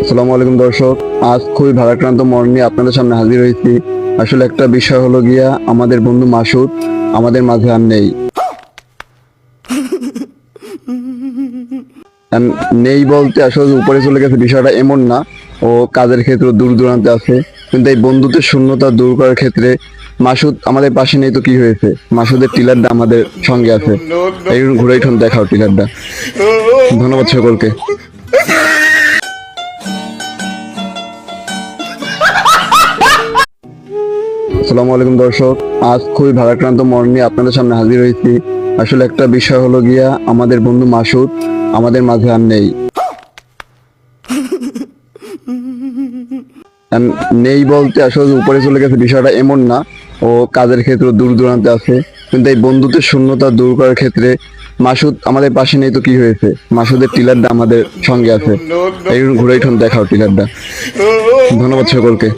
আসসালামু আলাইকুম দর্শক, আজ খুবই ভারাক্রান্ত মন নিয়ে আপনাদের সামনে হাজির হয়েছি। আসলে একটা বিষয় হলো গিয়া, আমাদের বন্ধু মাসুদ আমাদের মাঝে আর নেই। নেই বলতে আসলে উপরে চলে গেছে বিষয়টা এমন না, ও কাজের ক্ষেত্রে দূর দূরান্তে আছে, কিন্তু এই বন্ধুত্বের শূন্যতা দূর করার ক্ষেত্রে মাসুদ আমাদের পাশে নেই তো কি হয়েছে, মাসুদের টিলারটা আমাদের সঙ্গে আছে। এই ঘুরেই ঠোন দেখাও টিলারটা। ধন্যবাদ সকলকে। আসসালামু আলাইকুম দর্শক, আজ খুবই ভারাক্রান্ত মন নিয়ে আপনাদের সামনে হাজির হয়েছি। আসলে একটা বিষয় হলো গিয়া, আমাদের বন্ধু মাসুদ আমাদের মাঝে আর নেই। নেই বলতে আসলে উপরে চলে গেছে বিষয়টা এমন না, ও কাজের ক্ষেত্রে দূর দূরান্তে আছে, কিন্তু এই বন্ধুত্বের শূন্যতা দূর করার ক্ষেত্রে মাসুদ আমাদের পাশে নেই তো কি হয়েছে, মাসুদের টিলারটা আমাদের সঙ্গে আছে। এই ঘুরেই ঠোন দেখাও টিলারটা। ধন্যবাদ সকলকে।